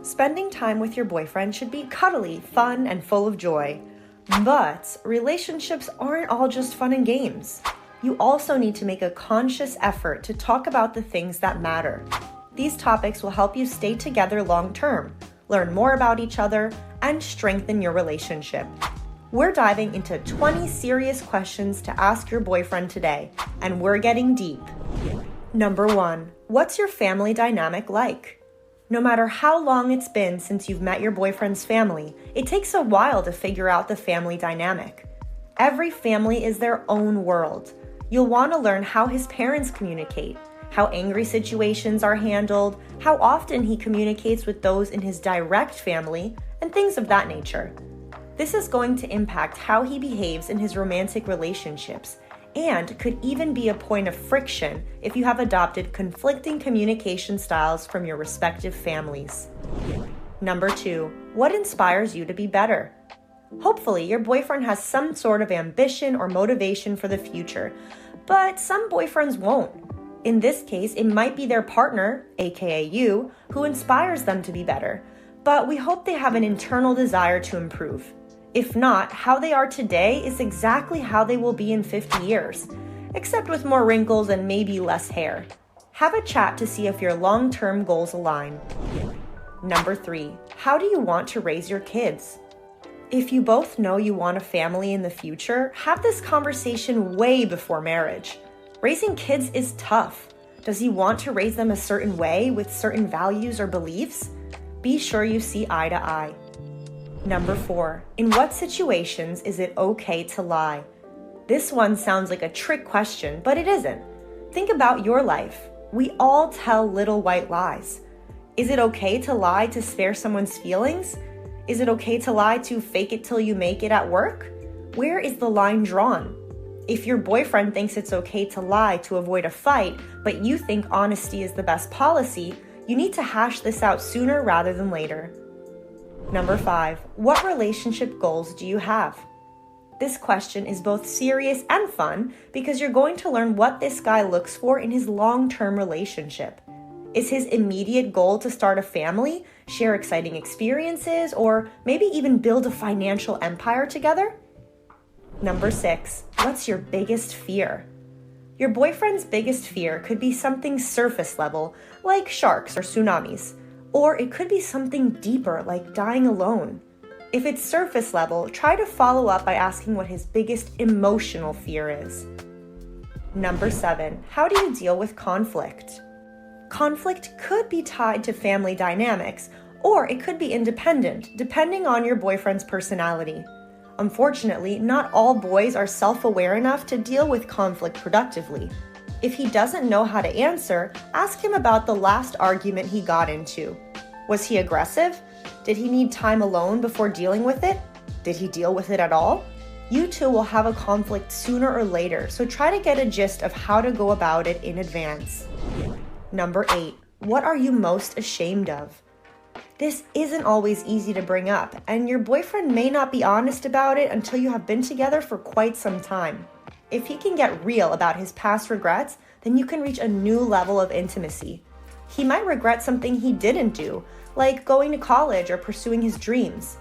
Spending time with your boyfriend should be cuddly, fun, and full of joy. But relationships aren't all just fun and games. You also need to make a conscious effort to talk about the things that matter. These topics will help you stay together long term, learn more about each other, and strengthen your relationship. We're diving into 20 serious questions to ask your boyfriend today, and we're getting deep. Number 1, what's your family dynamic like? No matter how long it's been since you've met your boyfriend's family, it takes a while to figure out the family dynamic. Every family is their own world. You'll want to learn how his parents communicate, how angry situations are handled, how often he communicates with those in his direct family, and things of that nature. This is going to impact how he behaves in his romantic relationships, and could even be a point of friction if you have adopted conflicting communication styles from your respective families. Number 2, what inspires you to be better? Hopefully, your boyfriend has some sort of ambition or motivation for the future, but some boyfriends won't. In this case, it might be their partner, aka you, who inspires them to be better, but we hope they have an internal desire to improve. If not, how they are today is exactly how they will be in 50 years, except with more wrinkles and maybe less hair. Have a chat to see if your long-term goals align. Number 3, how do you want to raise your kids? If you both know you want a family in the future, have this conversation way before marriage. Raising kids is tough. Does he want to raise them a certain way with certain values or beliefs? Be sure you see eye to eye. Number 4, in what situations is it okay to lie? This one sounds like a trick question, but it isn't. Think about your life. We all tell little white lies. Is it okay to lie to spare someone's feelings? Is it okay to lie to fake it till you make it at work? Where is the line drawn? If your boyfriend thinks it's okay to lie to avoid a fight, but you think honesty is the best policy, you need to hash this out sooner rather than later. Number 5, what relationship goals do you have? This question is both serious and fun because you're going to learn what this guy looks for in his long-term relationship. Is his immediate goal to start a family, share exciting experiences, or maybe even build a financial empire together? Number 6, what's your biggest fear? Your boyfriend's biggest fear could be something surface level, like sharks or tsunamis. Or it could be something deeper, like dying alone. If it's surface level, try to follow up by asking what his biggest emotional fear is. Number 7, how do you deal with conflict? Conflict could be tied to family dynamics, or it could be independent, depending on your boyfriend's personality. Unfortunately, not all boys are self-aware enough to deal with conflict productively. If he doesn't know how to answer, ask him about the last argument he got into. Was he aggressive? Did he need time alone before dealing with it? Did he deal with it at all? You two will have a conflict sooner or later, so try to get a gist of how to go about it in advance. Number 8, what are you most ashamed of? This isn't always easy to bring up, and your boyfriend may not be honest about it until you have been together for quite some time. If he can get real about his past regrets, then you can reach a new level of intimacy. He might regret something he didn't do, like going to college or pursuing his dreams.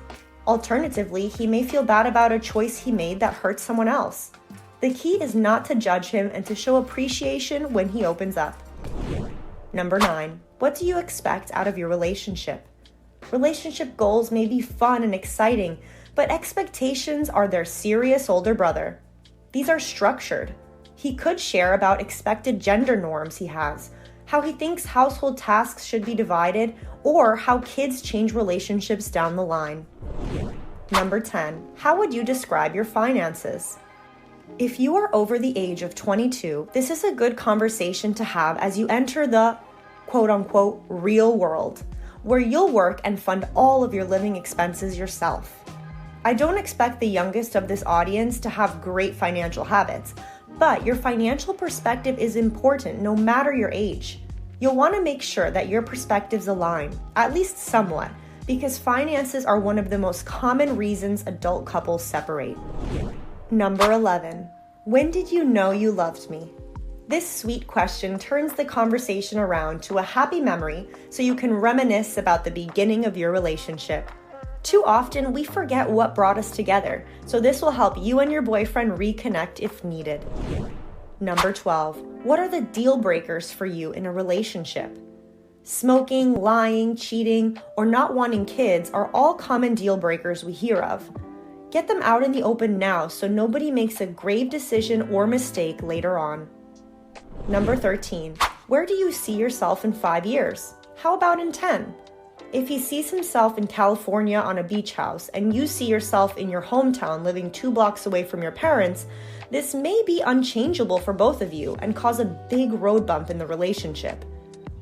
Alternatively, he may feel bad about a choice he made that hurt someone else. The key is not to judge him and to show appreciation when he opens up. Number 9, what do you expect out of your relationship? Relationship goals may be fun and exciting, but expectations are their serious older brother. These are structured. He could share about expected gender norms he has, how he thinks household tasks should be divided, or how kids change relationships down the line. Number 10, how would you describe your finances? If you are over the age of 22, this is a good conversation to have as you enter the quote-unquote real world, where you'll work and fund all of your living expenses yourself. I don't expect the youngest of this audience to have great financial habits, but your financial perspective is important no matter your age. You'll want to make sure that your perspectives align, at least somewhat, because finances are one of the most common reasons adult couples separate. Number 11, when did you know you loved me? This sweet question turns the conversation around to a happy memory so you can reminisce about the beginning of your relationship. Too often, we forget what brought us together, so this will help you and your boyfriend reconnect if needed. Number 12. What are the deal breakers for you in a relationship? Smoking, lying, cheating, or not wanting kids are all common deal breakers we hear of. Get them out in the open now so nobody makes a grave decision or mistake later on. Number 13. Where do you see yourself in 5 years? How about in 10? If he sees himself in California on a beach house and you see yourself in your hometown living 2 blocks away from your parents, this may be unchangeable for both of you and cause a big road bump in the relationship.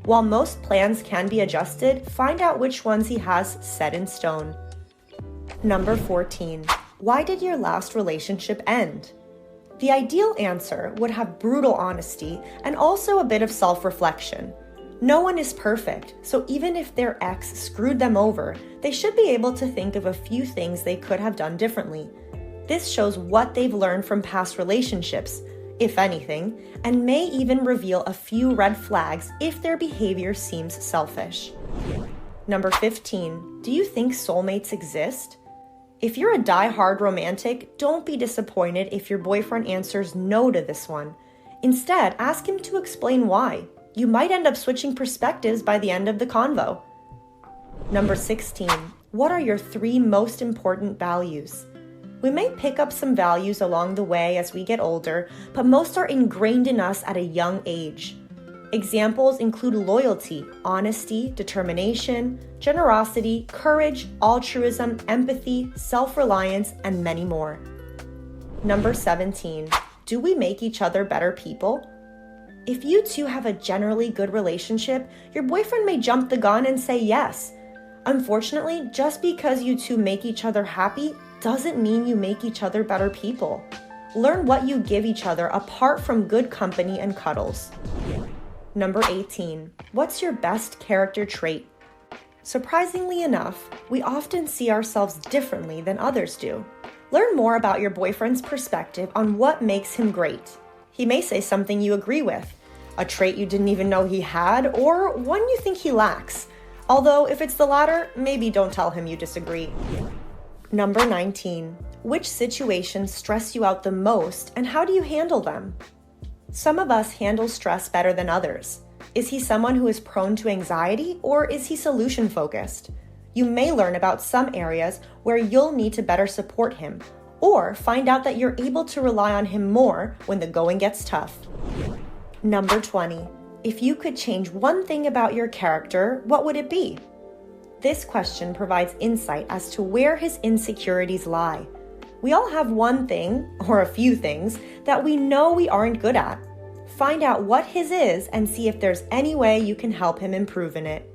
While most plans can be adjusted, find out which ones he has set in stone. Number 14. Why did your last relationship end? The ideal answer would have brutal honesty and also a bit of self-reflection. No one is perfect, so even if their ex screwed them over, they should be able to think of a few things they could have done differently. This shows what they've learned from past relationships, if anything, and may even reveal a few red flags if their behavior seems selfish. Number 15. Do you think soulmates exist? If you're a die-hard romantic, don't be disappointed if your boyfriend answers no to this one. Instead, ask him to explain why. You might end up switching perspectives by the end of the convo. Number 16. What are your 3 most important values? We may pick up some values along the way as we get older, but most are ingrained in us at a young age. Examples include loyalty, honesty, determination, generosity, courage, altruism, empathy, self-reliance, and many more. Number 17. Do we make each other better people? If you two have a generally good relationship, your boyfriend may jump the gun and say yes. Unfortunately, just because you two make each other happy doesn't mean you make each other better people. Learn what you give each other apart from good company and cuddles. Number 18. What's your best character trait? Surprisingly enough, we often see ourselves differently than others do. Learn more about your boyfriend's perspective on what makes him great. He may say something you agree with, a trait you didn't even know he had, or one you think he lacks. Although, if it's the latter, maybe don't tell him you disagree. Number 19. Which situations stress you out the most, and how do you handle them? Some of us handle stress better than others. Is he someone who is prone to anxiety, or is he solution-focused? You may learn about some areas where you'll need to better support him, or find out that you're able to rely on him more when the going gets tough. Number 20. If you could change one thing about your character, what would it be? This question provides insight as to where his insecurities lie. We all have one thing, or a few things, that we know we aren't good at. Find out what his is and see if there's any way you can help him improve in it.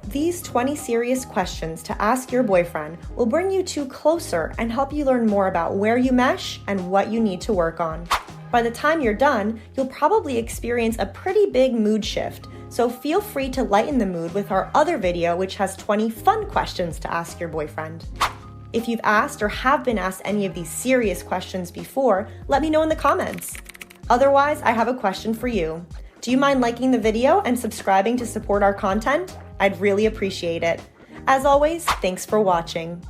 These 20 serious questions to ask your boyfriend will bring you two closer and help you learn more about where you mesh and what you need to work on. By the time you're done, you'll probably experience a pretty big mood shift, so feel free to lighten the mood with our other video which has 20 fun questions to ask your boyfriend. If you've asked or have been asked any of these serious questions before, let me know in the comments. Otherwise, I have a question for you. Do you mind liking the video and subscribing to support our content? I'd really appreciate it. As always, thanks for watching.